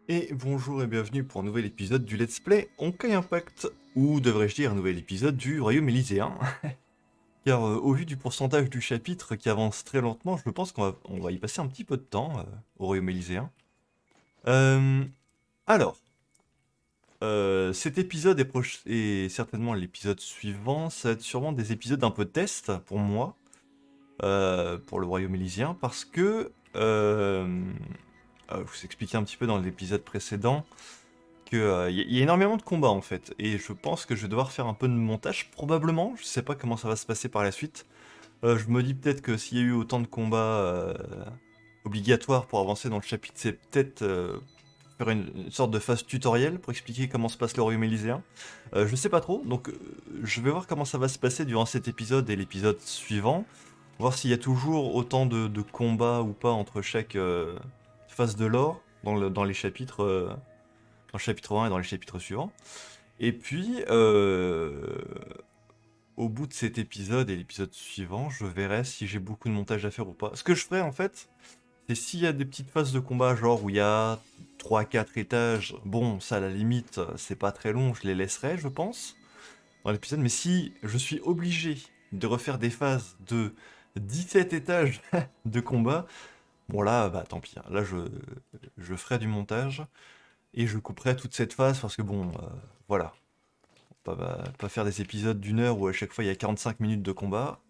Et bonjour et bienvenue pour un nouvel épisode du Let's Play Honkai Impact, ou devrais-je dire un nouvel épisode du Royaume Élyséen. Car au vu du pourcentage du chapitre qui avance très lentement, je pense qu'on va y passer un petit peu de temps au Royaume Élyséen. Euh, alors, cet épisode et certainement l'épisode suivant, ça va être sûrement des épisodes un peu test pour moi, pour le Royaume Élyséen, parce que, je vous expliquais un petit peu dans l'épisode précédent, que y a énormément de combats en fait, et je pense que je vais devoir faire un peu de montage probablement. Je sais pas comment ça va se passer par la suite. Je me dis peut-être que s'il y a eu autant de combats obligatoires pour avancer dans le chapitre, c'est peut-être faire une sorte de phase tutoriel pour expliquer comment se passe le royaume élyséen. Je sais pas trop, donc je vais voir comment ça va se passer durant cet épisode et l'épisode suivant, voir s'il y a toujours autant de combats ou pas entre chaque phase de lore dans les chapitres. Dans le chapitre 1 et dans les chapitres suivants. Et puis, au bout de cet épisode et l'épisode suivant, je verrai si j'ai beaucoup de montage à faire ou pas. Ce que je ferai en fait, c'est s'il y a des petites phases de combat, genre où il y a 3 4 étages, bon, ça à la limite, c'est pas très long, je les laisserai, je pense, dans l'épisode. Mais si je suis obligé de refaire des phases de 17 étages de combat, bon là, bah tant pis, hein. Là, je ferai du montage. Et je couperai toute cette phase parce que bon, voilà. Pas faire des épisodes d'une heure où à chaque fois il y a 45 minutes de combat.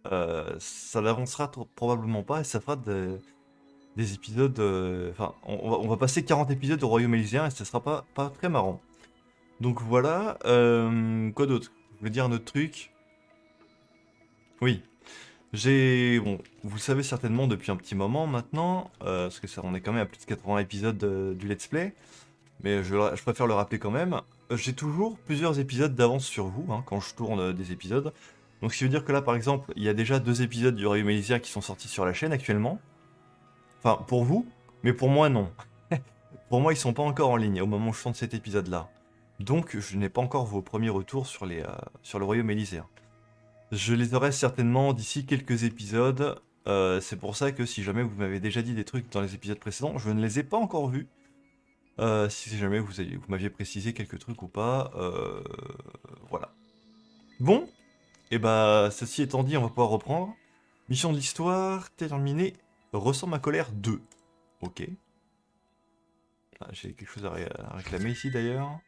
Ça n'avancera probablement pas et ça fera des épisodes. Enfin, on va passer 40 épisodes au Royaume Élyséen et ça sera pas très marrant. Donc voilà. Quoi d'autre? Je voulais dire un autre truc. Oui. Bon, vous le savez certainement depuis un petit moment maintenant, parce que ça, on est quand même à plus de 80 épisodes du Let's Play. Mais je préfère le rappeler quand même. J'ai toujours plusieurs épisodes d'avance sur vous hein, quand je tourne des épisodes. Donc ce qui veut dire que là par exemple, il y a déjà 2 épisodes du Royaume Élysée qui sont sortis sur la chaîne actuellement. Enfin pour vous, mais pour moi non. Pour moi ils sont pas encore en ligne au moment où je tourne cet épisode là. Donc je n'ai pas encore vos premiers retours sur le Royaume Élysée. Je les aurai certainement d'ici quelques épisodes. C'est pour ça que si jamais vous m'avez déjà dit des trucs dans les épisodes précédents, je ne les ai pas encore vus. Si jamais vous m'aviez précisé quelques trucs ou pas, voilà. Bon, et bah, ceci étant dit, on va pouvoir reprendre. Mission de l'histoire, terminée, ressens ma colère 2. Ok. Ah, j'ai quelque chose à réclamer ici d'ailleurs.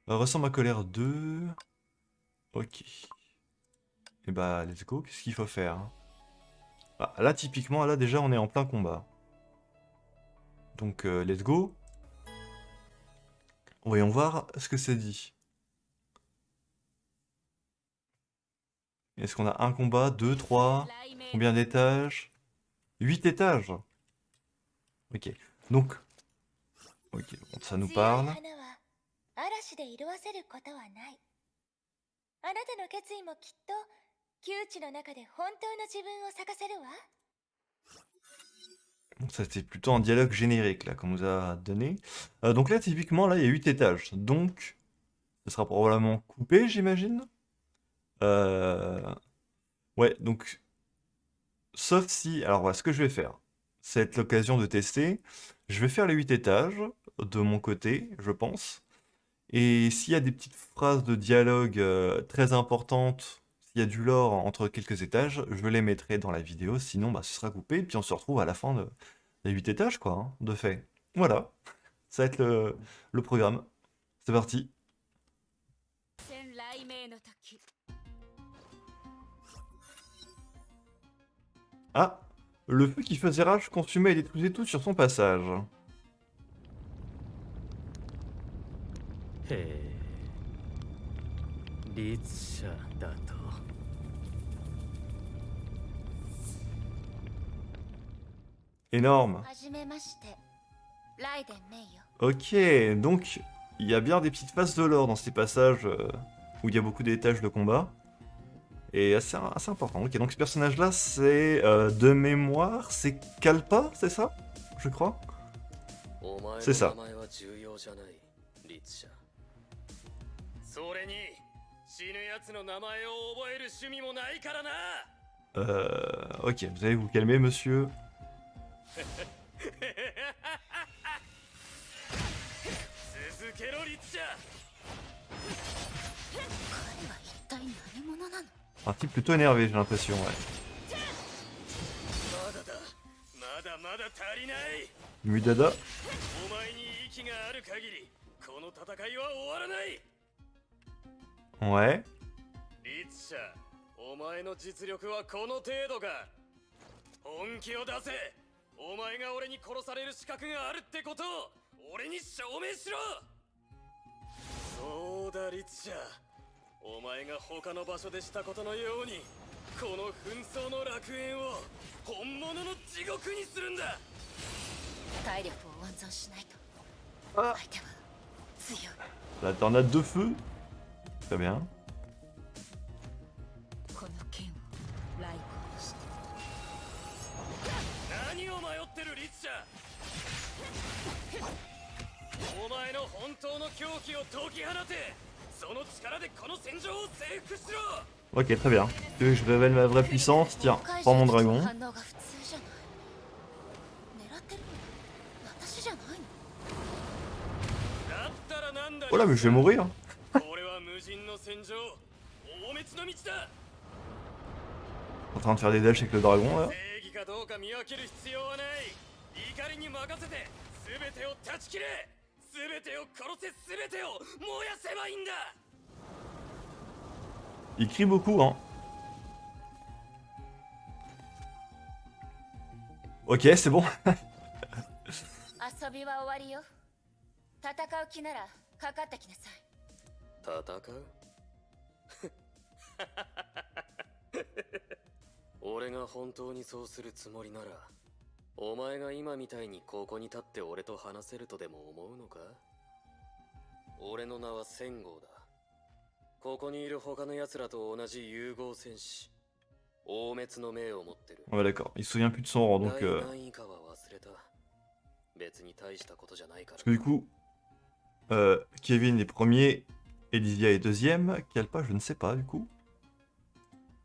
Ressens ma colère 2. Ok. Et bah, let's go, qu'est-ce qu'il faut faire hein. Ah, là, typiquement, là déjà, on est en plein combat. Donc, let's go. Voyons voir ce que c'est dit. Est-ce qu'on a un combat, deux, trois? Combien d'étages? 8 étages. Ok. Donc, ok, bon, ça nous parle. 強い花は嵐で色あせることはない。あなたの決意もきっと窮地の中で本当の自分を咲かせるわ。Donc ça c'était plutôt un dialogue générique là qu'on nous a donné. Donc là typiquement là il y a 8 étages. Donc ce sera probablement coupé j'imagine. Euh, Ouais donc sauf si... Alors voilà ce que je vais faire. C'est l'occasion de tester. Je vais faire les 8 étages de mon côté je pense. Et s'il y a des petites phrases de dialogue très importantes, s'il y a du lore entre quelques étages, je les mettrai dans la vidéo, sinon bah, ce sera coupé, et puis on se retrouve à la fin des 8 étages, quoi, hein, de fait. Voilà, ça va être le programme. C'est parti. Ah, le feu qui faisait rage consumait et détruisait tout sur son passage. へえ、律者だと。Énorme. はじめまして、ライデンメイよ。Ok, donc il y a bien des petites phases de lore dans ces passages où il y a beaucoup d'étages de combat. Et assez important. Ok, donc ce personnage-là, c'est de mémoire, c'est Kalpa, c'est ça? Je crois. C'est ça. お前の名前は重要じゃない、律者。それに死ぬ奴の名前を覚える趣味もないからな。Ok, vous allez vous calmer, monsieur. けろリッチャ彼は一体何者なの？ Un type plutôt énervé, j'ai l'impression, ouais. まだだまだまだ足りない Mudada. お前に息がある限りこの戦いは終わらない Ouais. リッチャお前の実力はこの程度か本気を出せお前が俺に殺される資格があるってことを俺に証明しろそうだリッチャお前が他の場所でしたことのようにこの紛争の楽園を本物の地獄にするんだ体力を温存しないと。 Ah. 相手は強い。 La tornade de feu. Très bien. この剣を来航して。何を迷ってるリッチャお前の本当の狂気を解き放てその力でこの戦場を征服しろ Ok, très bien. Tu veux que je révèle ma vraie puissance? Tiens, prends mon dragon. 反応が普通じゃない。狙ってるの私じゃないの？だったらなんだ Oh là, mais je vais mourir. これは無人の戦場大滅の道だ En train de faire des dashs avec le dragon là. 正義かどうか見分ける必要はない怒りに任せて全てを断ち切れ全てを殺せ全てを燃やせばいいんだ Il crie beaucoup, hein. Ok, c'est bon. 遊びは終わりよ。戦う気ならかかってきなさい。戦う俺が本当にそうするつもりならお前が今みたいにここに立って俺と話せるとでも思うのか俺の名は千号だここにいる他の奴らと同じ融合戦士大滅の命を持ってる Ouais, d'accord. Il se souvient plus de son rang, donc... 何位かは忘れた別に大したことじゃないから Parce que du coup, Kevin est premier, Elysia est deuxième. Kalpa, je ne sais pas, du coup.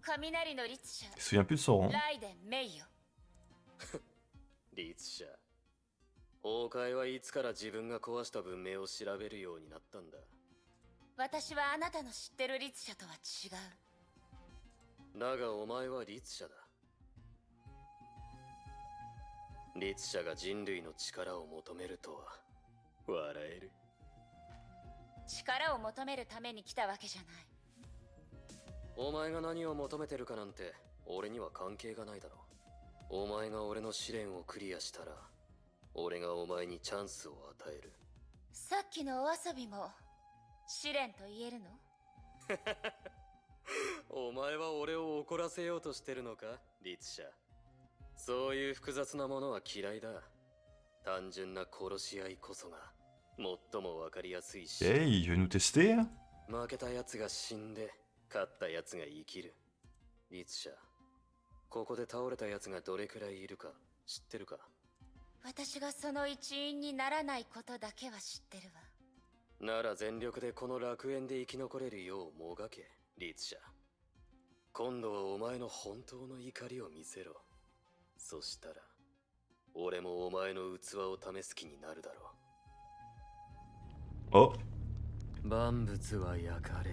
雷の律者 Il se souvient plus de son rang. ライデン・メイよ。律者崩壊はいつから自分が壊した文明を調べるようになったんだ私はあなたの知ってる律者とは違う。だがお前は律者だ律者が人類の力を求めるとは笑える力を求めるために来たわけじゃない。お前が何を求めてるかなんて俺には関係がないだろうお前が俺の試練をクリアしたら俺がお前にチャンスを与えるさっきのお遊びも試練と言えるの？お前は俺を怒らせようとしてるのか律者そういう複雑なものは嫌いだ単純な殺し合いこそが最も分かりやすいし Ok, il veut nous tester. 負けた奴が死んで勝った奴が生きる律者ここで倒れた奴がどれくらいいるか知ってるか私がその一員にならないことだけは知ってるわ。なら全力でこの楽園で生き残れるようもがけ律者今度はお前の本当の怒りを見せろそしたら俺もお前の器を試す気になるだろ Oh. う万物は焼かれ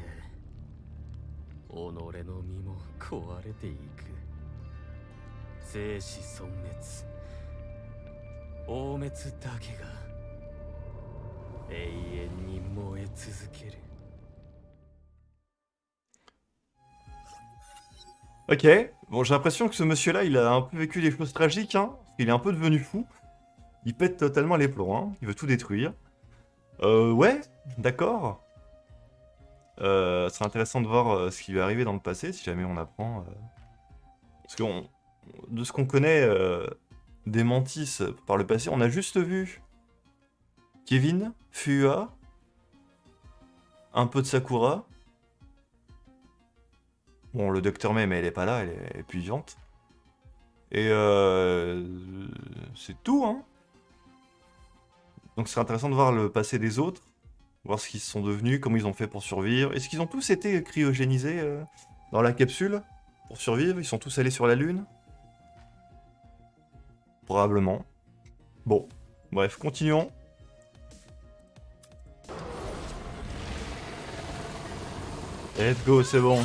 己の身も壊れていく生死損滅大滅だけが永遠に燃え続ける Ok. Bon, j'ai l'impression que ce monsieur-là, il a un peu vécu des choses tragiques, hein. Il est un peu devenu fou. Il pète totalement les plombs, hein. Il veut tout détruire. Ouais, d'accord. Ce serait intéressant de voir ce qui lui est arrivé dans le passé, si jamais on apprend. Parce que de ce qu'on connaît des Mantis par le passé, on a juste vu Kevin, Fuwa, un peu de Sakura. Bon, le Docteur May, mais elle est pas là, elle est plus vivante. Et c'est tout, hein. Donc ce serait intéressant de voir le passé des autres, voir ce qu'ils sont devenus, comment ils ont fait pour survivre. Est-ce qu'ils ont tous été cryogénisés dans la capsule pour survivre? Ils sont tous allés sur la Lune? Probablement. Bon, bref, continuons. Let's go, c'est bon.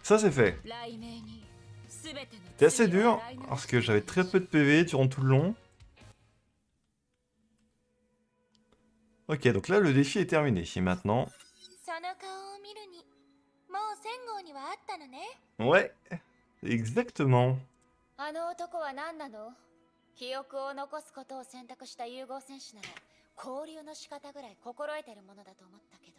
Ça c'est fait. C'était assez dur, parce que j'avais très peu de PV durant tout le long. Ok, donc là le défi est terminé. Et maintenant... その顔を見るにもう1000号にはあったのね。 Ouais, exactement. あの男は何なの？記憶を残すことを選択した融合戦士なら交流の仕方ぐらい心得てるものだと思ったけど。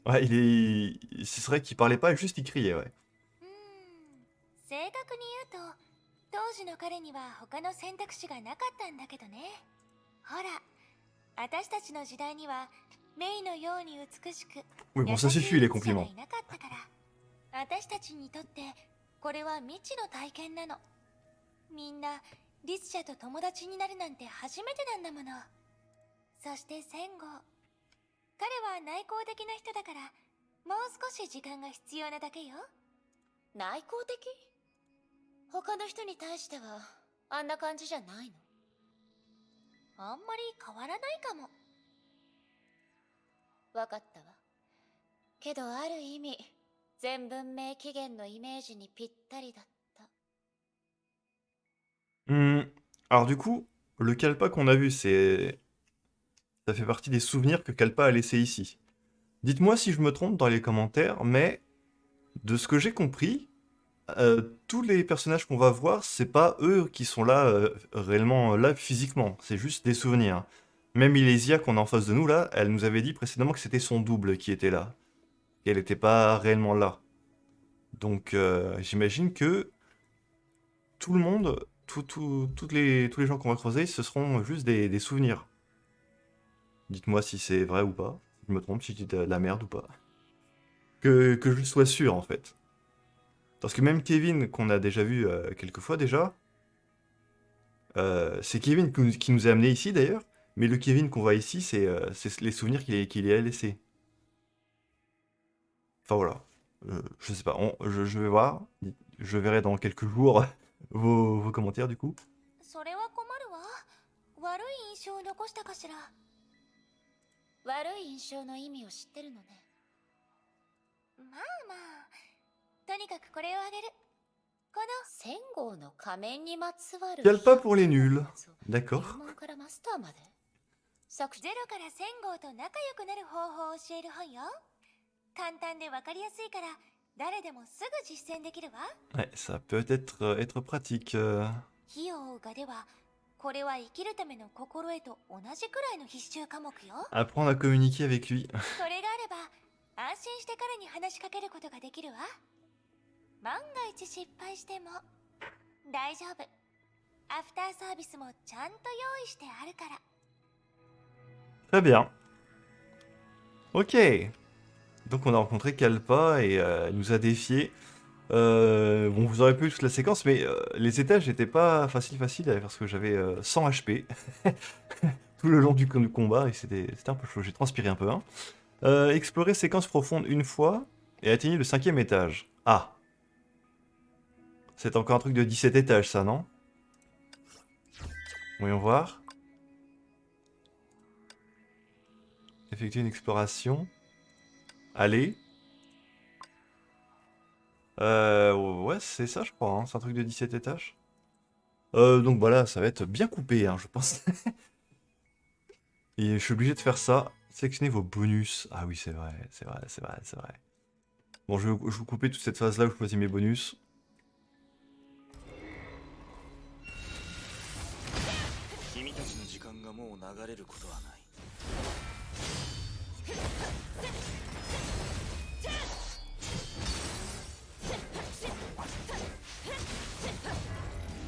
Ouais, il est... C'est vrai qu'il parlait pas, juste il criait, ouais. 正確に言うと当時の彼には他の選択肢がなかったんだけどね。ほら、私たちの時代にはメイのように美しく Oui, bon, ça suffit les compliments. いなかったから、私たちにとってこれは未知の体験なの。みんなリス社と友達になるなんて初めてなんだもの。そして戦後、彼は内向的な人だからもう少し時間が必要なだけよ。内向的？他の人に対してはあんな感じじゃないの？あんまり変わらないかも。わかったわ。けどある意味全文明起源のイメージにぴったりだった。 Alors du coup, le Kalpa qu'on a vu, c'est... Ça fait partie des souvenirs que Kalpa a laissés ici. Dites-moi si je me trompe dans les commentaires, mais de ce que j'ai compris, tous les personnages qu'on va voir, c'est pas eux qui sont là, réellement là physiquement, c'est juste des souvenirs. Même Ilesia qu'on a en face de nous là, elle nous avait dit précédemment que c'était son double qui était là. Qu'elle n'était pas réellement là. Donc j'imagine que tout le monde, tous les gens qu'on va croiser, ce seront juste des souvenirs. Dites-moi si c'est vrai ou pas, si je me trompe, si je dis de la merde ou pas. Que je sois sûr en fait. Parce que même Kevin, qu'on a déjà vu quelques fois déjà, c'est Kevin qui nous a amenés ici d'ailleurs, mais le Kevin qu'on voit ici, c'est les souvenirs qu'il a laissés. Enfin voilà, je sais pas, je vais voir, je verrai dans quelques jours vos commentaires du coup. それは困るわ。悪い印象を残したかしら。悪い印象の意味を知ってるのね。まあまあ、とにかくこれをあげる。この千号の仮面にまつわる。 Kalpa pour les nuls, d'accord. 入門からマスターまで。ゼロから千号と仲良くなる方法を教える本よ。簡単でわかりやすいから誰でもすぐ実践できるわ。 Ouais, ça peut être pratique. 費用がではこれは生きるための心得と同じくらいの必修科目よ。 Apprendre à communiquer avec lui. これがあれば安心して彼に話しかけることができるわ。万が一失敗しても大丈夫。アフターサービスもちゃんと用意してあるから。 Très bien. Ok. Donc on a rencontré Kalpa et elle nous a défié. Bon, vous aurez pas eu toute la séquence, mais les étages n'étaient pas faciles parce que j'avais 100 HP tout le long du combat et c'était un peu chaud. J'ai transpiré un peu. Hein. Explorer séquence profonde une fois et atteindre le 5e étage. Ah. C'est encore un truc de 17 étages, ça, non? Voyons voir. Effectuer une exploration. Allez. Ouais, c'est ça, je crois. Hein. C'est un truc de 17 étages. Donc voilà, ça va être bien coupé, hein, je pense. Et je suis obligé de faire ça. Sélectionnez vos bonus. Ah oui, c'est vrai, c'est vrai, c'est vrai, c'est vrai. Bon, je vais vous couper toute cette phase-là où je choisis mes bonus.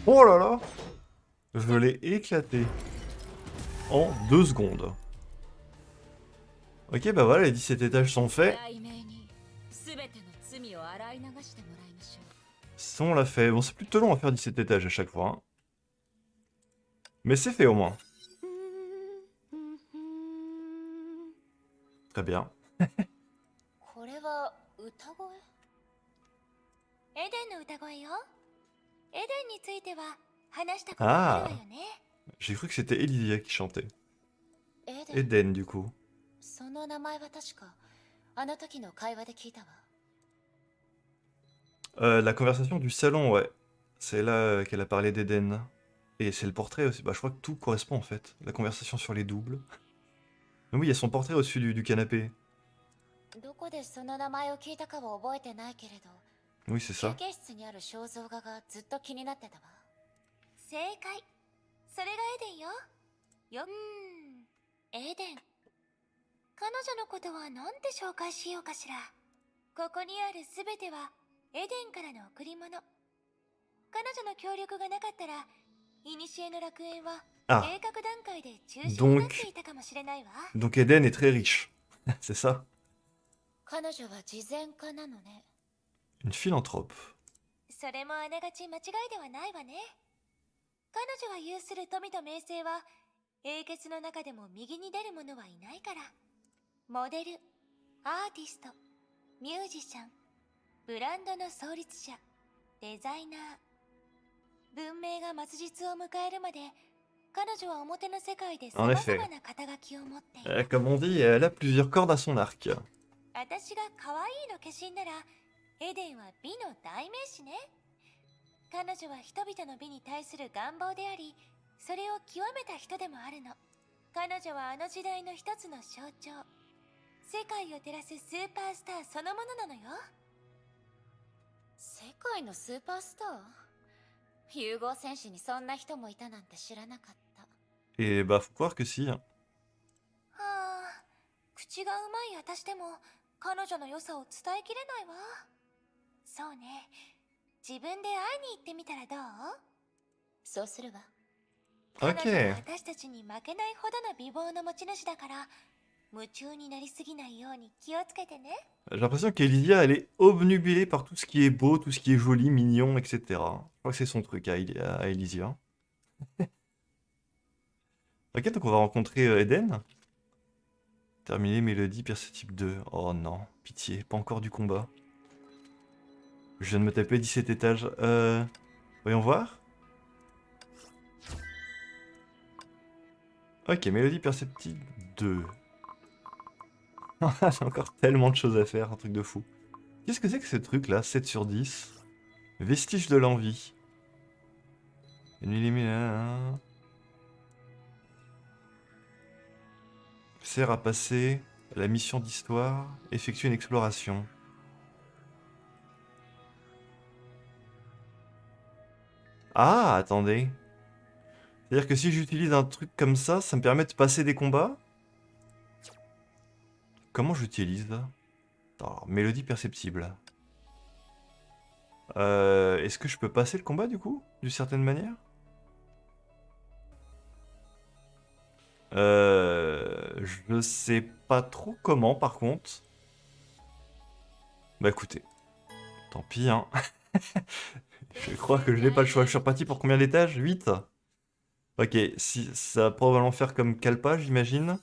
Oh là là! Je l'ai éclaté. En 2 secondes. Ok, bah voilà, les 17 étages sont faits. Ça, on l'a fait. Bon, c'est plutôt long à faire 17 étages à chaque fois. Hein. Mais c'est fait au moins. Très bien. これは歌声？エデンの歌声よ。エデンについては話したことあるわよね。 J'ai cru que c'était Elysia qui chantait. Eden. Eden, du coup. その名前は確かあの時の会話で聞いたわ。La conversation du salon, ouais. C'est là qu'elle a parlé d'Eden. Et c'est le portrait aussi. Bah, je crois que tout correspond en fait. La conversation sur les doubles. Mais oui, il y a son portrait au-dessus du canapé. どこでその名前を聞いたかは覚えてないけれど、Oui, c'est 休 ça. 憩室にある肖像画がずっと気になってたわ。正解。それがエデンよ。エデン。彼女のことは何て紹介しようかしら。ここにあるすべてはエデンからの贈り物。彼女の協力がなかったら、古の楽園は Ah, 計画段階で中止になって donc, いたかもしれないわ。donc Eden est très riche. C'est ça. 彼女は慈善家なのね。Une philanthrope. それもあながち間違いではないわね。彼女が有する富と名声は、英傑の中でも右に出る者はいないから。モデル、アーティスト、ミュージシャン、ブランドの創立者、デザイナー。文明が末日を迎えるまで、彼女は表の世界で En 様 effet. 々な肩書きを持っている。Comme on dit, elle a plusieurs cordes à son arc. 私が可愛いの化身なら、エデンは美の代名詞ね。彼女は人々の美に対する願望であり、それを極めた人でもあるの。彼女はあの時代の一つの象徴。世界を照らすスーパースターそのものなのよ。世界のスーパースター？融合戦士にそんな人もいたなんて知らなかった。Et bah, faut croire que si. はあ、口がうまい私でも彼女の良さを伝えきれないわ。そうね。自分で会いに行ってみたらどう？そうするわ。彼女は Ok. 私たちに負けないほどの美貌の持ち主だから、夢中になりすぎないように気をつけてね。J'ai l'impression qu'Elysia, elle est obnubilée par tout ce qui est beau, tout ce qui est joli, mignon, etc. Je crois que c'est son truc à Elysia. Ok, donc on va rencontrer Eden. Terminer Mélodie, Perceptible 2. Oh non, pitié, pas encore du combat. Je viens de me taper 17 étages. Voyons voir. Ok, Mélodie Perceptible 2. J'ai encore tellement de choses à faire, un truc de fou. Qu'est-ce que c'est que ce truc là? 7 sur 10. Vestige de l'envie. Sert à passer la mission d'histoire. Effectuer une exploration. Ah, attendez. C'est-à-dire que si j'utilise un truc comme ça me permet de passer des combats? Comment j'utilise? Alors, mélodie perceptible. Est-ce que je peux passer le combat du coup? D'une certaine manière? Je sais pas trop comment par contre. Bah écoutez, tant pis hein. Je crois que je n'ai pas le choix. Je suis reparti pour combien d'étages? 8? Ok, si, ça va probablement faire comme Kalpa, j'imagine.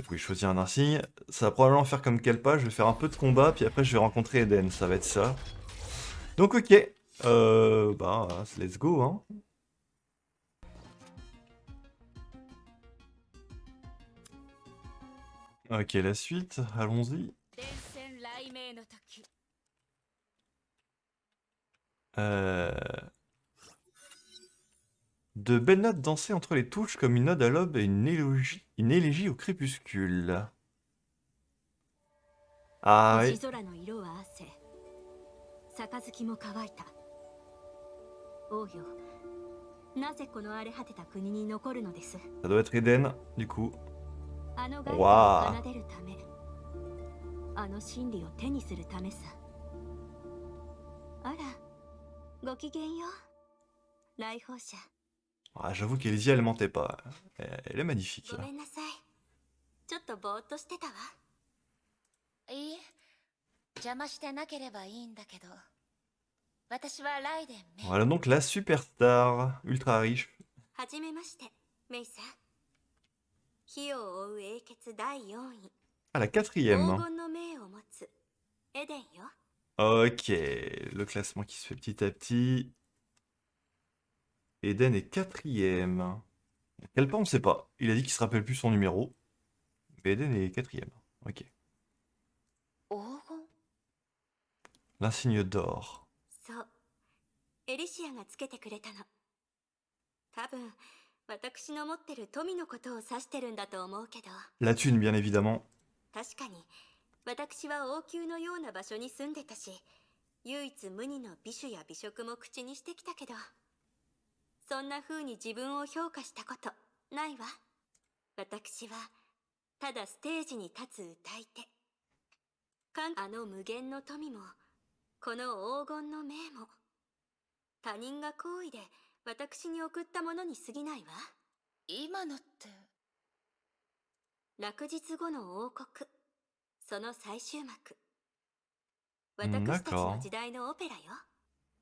Oui, choisir un insigne. Ça va probablement faire comme Kalpa, je vais faire un peu de combat, puis après je vais rencontrer Eden, ça va être ça. Donc ok, bah let's go hein. Ok, la suite, allons-y. De belles notes dansaient entre les touches comme une ode à l'aube et une élégie au crépuscule. Ah oui. 王よ、なぜこの荒れ果てた国に残るのです？ Ça doit être Eden, du coup. あの骸を Waouh. 奏でるため、あの真理を手にするためさ。あら、ごきげんよう、来訪者。 Ah, j'avoue qu'Elysia, elle mentait pas. Elle est magnifique. ごめんなさい。ちょっとぼーっとしてたわ。いいえ、邪魔してなければいいんだけど。私はライデンメイ。 Voilà donc la superstar, ultra riche. はじめまして、メイさん。火を追う英傑第4位。 Ah, la 黄 4ème. 金の命を持つエデンよ。 Ok, le classement qui se fait petit à petit. Eden est 4ème. Kalpa, on sait pas. Il a dit qu'il se rappelle plus son numéro. Eden est quatrième. Ok. 黄金 L'insigne d'or. そう、エリシアがつけてくれたの。多分私の持ってる富のことを指してるんだと思うけど、 La thune, bien évidemment. 確かに私は王宮のような場所に住んでたし、唯一無二の美酒や美食も口にしてきたけど、そんな風に自分を評価したことないわ。私はただステージに立つ歌い手。あの無限の富も、この黄金の命も、他人が好意で私に送ったものに過ぎないわ。今のって。落日後の王国、その最終幕。Hmm, 私たち d'accord. の時代のオペラよ。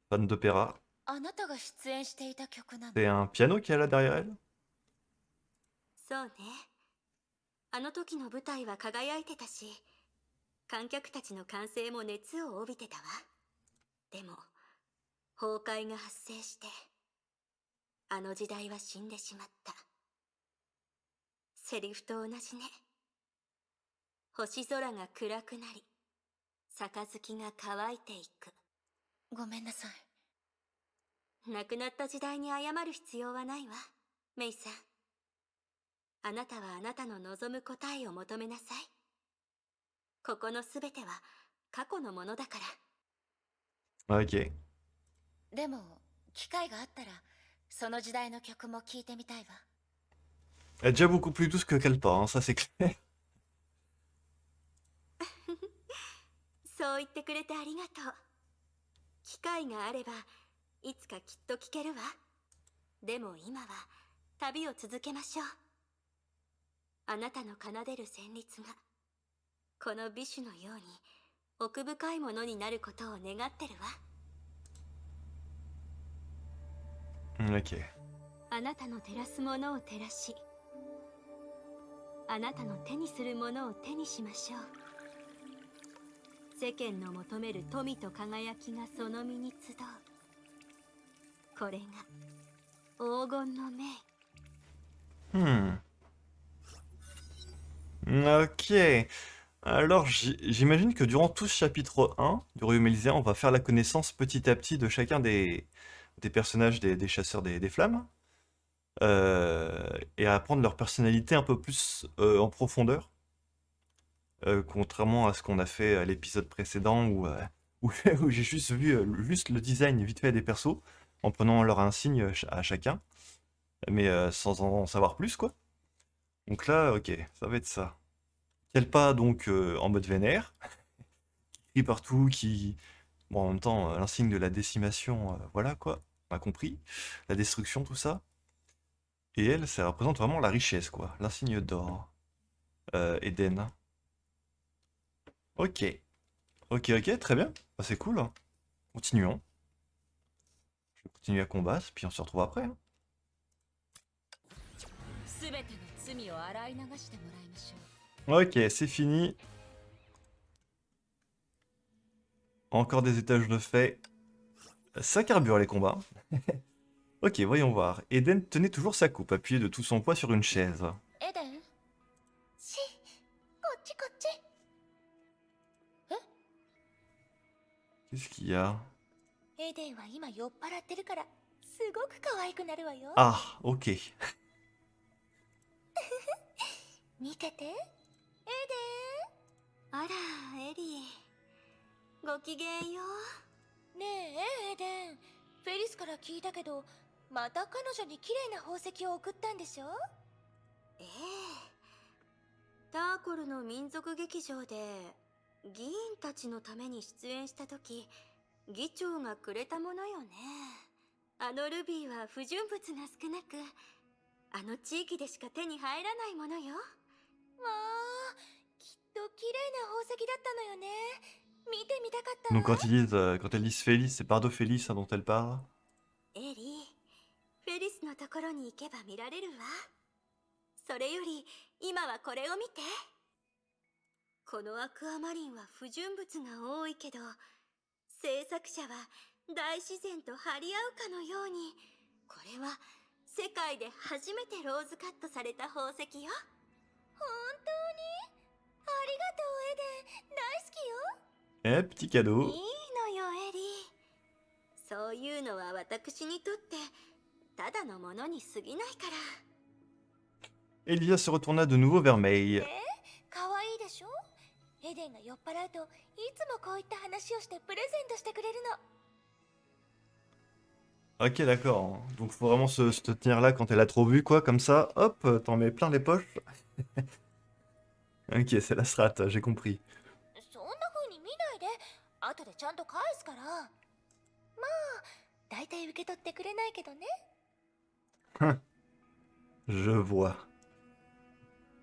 Fan d'opéra. あなたが出演していた曲なの。 C'est un piano qu'il y a là derrière elle? そうね。あの時の舞台は輝いてたし、観客たちの歓声も熱を帯びてたわ。でも崩壊が発生して、あの時代は死んでしまった。セリフと同じね。星空が暗くなり、杯が乾いていく。ごめんなさい。亡くなった時代に謝る必要はないわ、メイさん。あなたはあなたの望む答えを求めなさい。ここのすべては過去のものだから。 Ok. でも機会があったらその時代の曲も聴いてみたいわ。 Elle est déjà beaucoup plus douce que Kalpa, hein, ça c'est clair. そう言ってくれてありがとう。機会があればいつかきっと聞けるわ。でも今は旅を続けましょう。あなたの奏でる旋律がこの美酒のように奥深いものになることを願ってるわ。 Ok. あなたの照らすものを照らし、あなたの手にするものを手にしましょう。世間の求める富と輝きがその身に集う。これが黄金の命。 Hmm. Ok. Alors, j'imagine que durant tout ce chapitre 1 du Royaume Élysée, on va faire la connaissance petit à petit de chacun des personnages des chasseurs des flammes. Et apprendre leur personnalité un peu plus en profondeur. Contrairement à ce qu'on a fait à l'épisode précédent où, où j'ai juste vu juste le design vite fait des persos, en prenant leur insigne à chacun, mais sans en savoir plus, quoi. Donc là, ok, ça va être ça. Kelpa, donc, en mode vénère, qui crie partout, qui... Bon, en même temps, l'insigne de la décimation, voilà, quoi, on a compris. La destruction, tout ça. Et elle, ça représente vraiment la richesse, quoi. L'insigne d'or. Eden. Ok. Ok, ok, très bien. Bah, c'est cool, hein. Continuons. Je vais continuer à combattre, puis on se retrouve après, hein. すべての罪を洗い流してもらいましょう。 Ok, c'est fini. Encore des étages de fait. Ça carbure les combats. Ok, voyons voir. Eden tenait toujours sa coupe, appuyée de tout son poids sur une chaise. エデンし、こっちこっち。 Qu'est-ce qu'il y a? エデンは今酔っ払ってるからすごく可愛くなるわよ。 Ah, ok. 見てて、エデあら、エリー。ごきげんよう。ン。ねえエデン、フェリスから聞いたけどまた彼女に綺麗な宝石を送ったんでしょ。ええ。ターコルの民族劇場で議員たちのために出演した時、議長がくれたものよね。あのルビーは不純物が少なく、あの地域でしか手に入らないものよ。まあ、きっと綺麗な宝石だったのよね。見てみたかったわ。 Donc quand elles disent Félix, c'est Bardo Félix hein, dont elle parle. エリー、フェリスのところに行けば見られるわ。それより今はこれを見て。このアクアマリンは不純物が多いけど、制作者は大自然と張り合うかのように、これは世界で初めてローズカットされた宝石よ。本当にりがとうエデン、大好きよ。 Eh, petit いい cadeau. のよエリー。そういうのは私にとってただのものに過ぎないから。 Elia se retourna de nouveau vers Mei. かわいいでしょ。エデンが酔っ払うといつもこういった話をしてプレゼントしてくれるの。 Ok, d'accord. Donc faut vraiment se tenir là quand elle a trop bu, quoi, comme ça. Hop, t'en mets plein les poches. Ok, c'est la strat, j'ai compris. そんな風に見ないで、後でちゃんと返すから。まあだいたい受け取ってくれないけどね。 Je vois.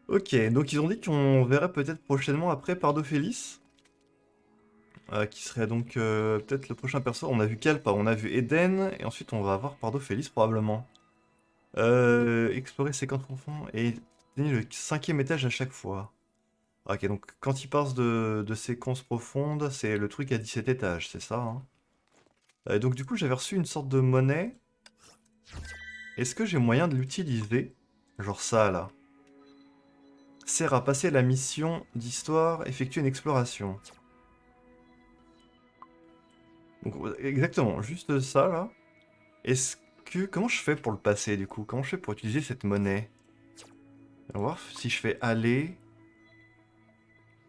Ok, donc ils ont dit qu'on verrait peut-être prochainement après Pardo Félix. Qui serait donc peut-être le prochain perso. On a vu Kalpa, on a vu Eden, et ensuite on va avoir Pardo Félix probablement. Explorer 50 enfants et atteindre le 5e étage à chaque fois. Ok, donc quand il passe de séquences profondes, c'est le truc à 17 étages, c'est ça, hein. Donc du coup, j'avais reçu une sorte de monnaie. Est-ce que j'ai moyen de l'utiliser? Genre ça, là. Sert à passer la mission d'histoire, effectuer une exploration. Donc exactement, juste ça, là. Est-ce que... Comment je fais pour le passer, du coup? Comment je fais pour utiliser cette monnaie? On va voir si je fais aller...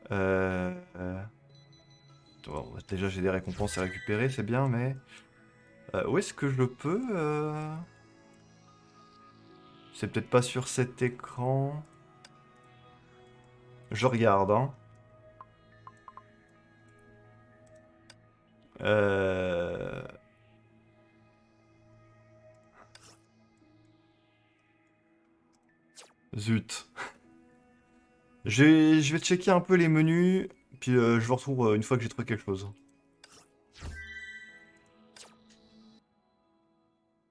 Bon, déjà, j'ai des récompenses à récupérer, c'est bien, mais... où est-ce que je peux C'est peut-être pas sur cet écran. Je regarde, hein. Euh... Zut. Je vais checker un peu les menus, puis je vous retrouve une fois que j'ai trouvé quelque chose.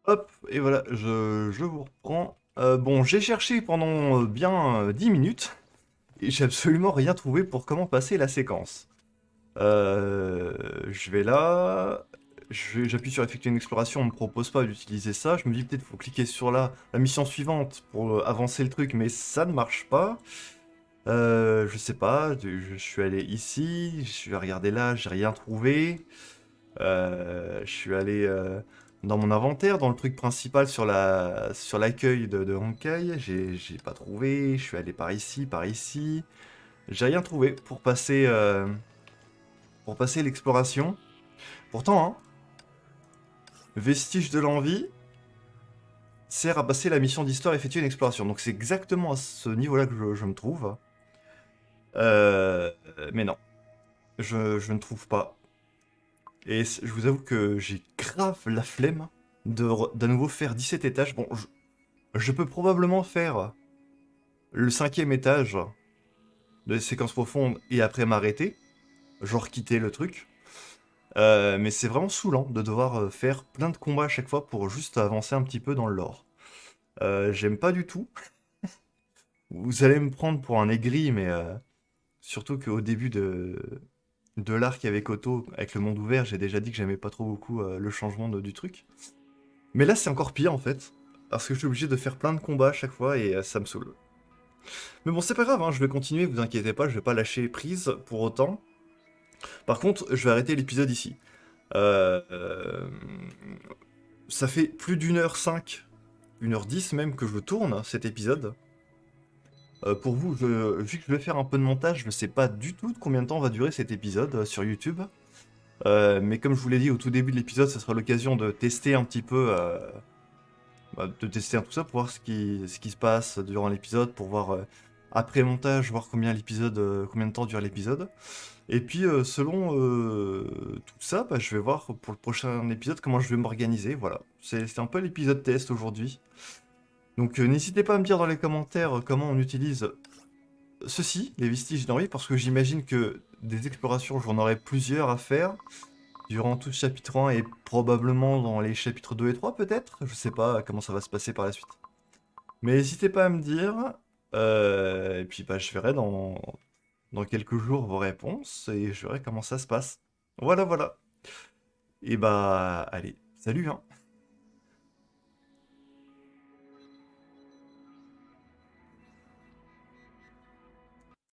Hop, et voilà, je vous reprends. Bon, j'ai cherché pendant bien 10 minutes, et j'ai absolument rien trouvé pour comment passer la séquence. Je vais là, j'appuie sur effectuer une exploration, on me propose pas d'utiliser ça, je me dis peut-être faut cliquer sur la mission suivante pour avancer le truc, mais ça ne marche pas. Je sais pas, je suis allé ici, je suis regardé là, j'ai rien trouvé. Je suis allé dans mon inventaire, dans le truc principal sur sur l'accueil de Honkai, j'ai pas trouvé. Je suis allé par ici, par ici. J'ai rien trouvé pour passer l'exploration. Pourtant, hein, Vestige de l'envie sert à passer la mission d'histoire et effectuer une exploration. Donc c'est exactement à ce niveau-là que je me trouve. Mais non, je ne trouve pas. Et je vous avoue que j'ai grave la flemme d'à nouveau faire 17 étages. Bon, je peux probablement faire le 5e étage de séquence profonde et après m'arrêter. Genre quitter le truc. Mais c'est vraiment saoulant de devoir faire plein de combats à chaque fois pour juste avancer un petit peu dans le lore. J'aime pas du tout. Vous allez me prendre pour un aigri, mais surtout qu'au début de l'arc avec Otto, avec le monde ouvert, j'ai déjà dit que j'aimais pas trop beaucoup le changement du truc. Mais là, c'est encore pire en fait, parce que je suis obligé de faire plein de combats à chaque fois et ça me saoule. Mais bon, c'est pas grave, hein, je vais continuer, vous inquiétez pas, je vais pas lâcher prise pour autant. Par contre, je vais arrêter l'épisode ici. Euh, euh, Ça fait plus d'1h05, 1h10 même que je tourne cet épisode. Pour vous, vu que je vais faire un peu de montage, je ne sais pas du tout de combien de temps va durer cet épisode sur YouTube. Mais comme je vous l'ai dit au tout début de l'épisode, ça sera l'occasion de tester un petit peu, de tester tout ça pour voir ce qui se passe durant l'épisode, pour voir après montage, voir combien de temps dure l'épisode. Et puis selon tout ça, bah, je vais voir pour le prochain épisode comment je vais m'organiser. Voilà, c'est un peu l'épisode test aujourd'hui. Donc n'hésitez pas à me dire dans les commentaires comment on utilise ceci, les vestiges d'envie, parce que j'imagine que des explorations, j'en aurai plusieurs à faire durant tout le chapitre 1 et probablement dans les chapitres 2 et 3 peut-être. Je sais pas comment ça va se passer par la suite. Mais n'hésitez pas à me dire, et puis bah, je verrai dans quelques jours vos réponses et je verrai comment ça se passe. Voilà, voilà. Et bah allez, salut hein.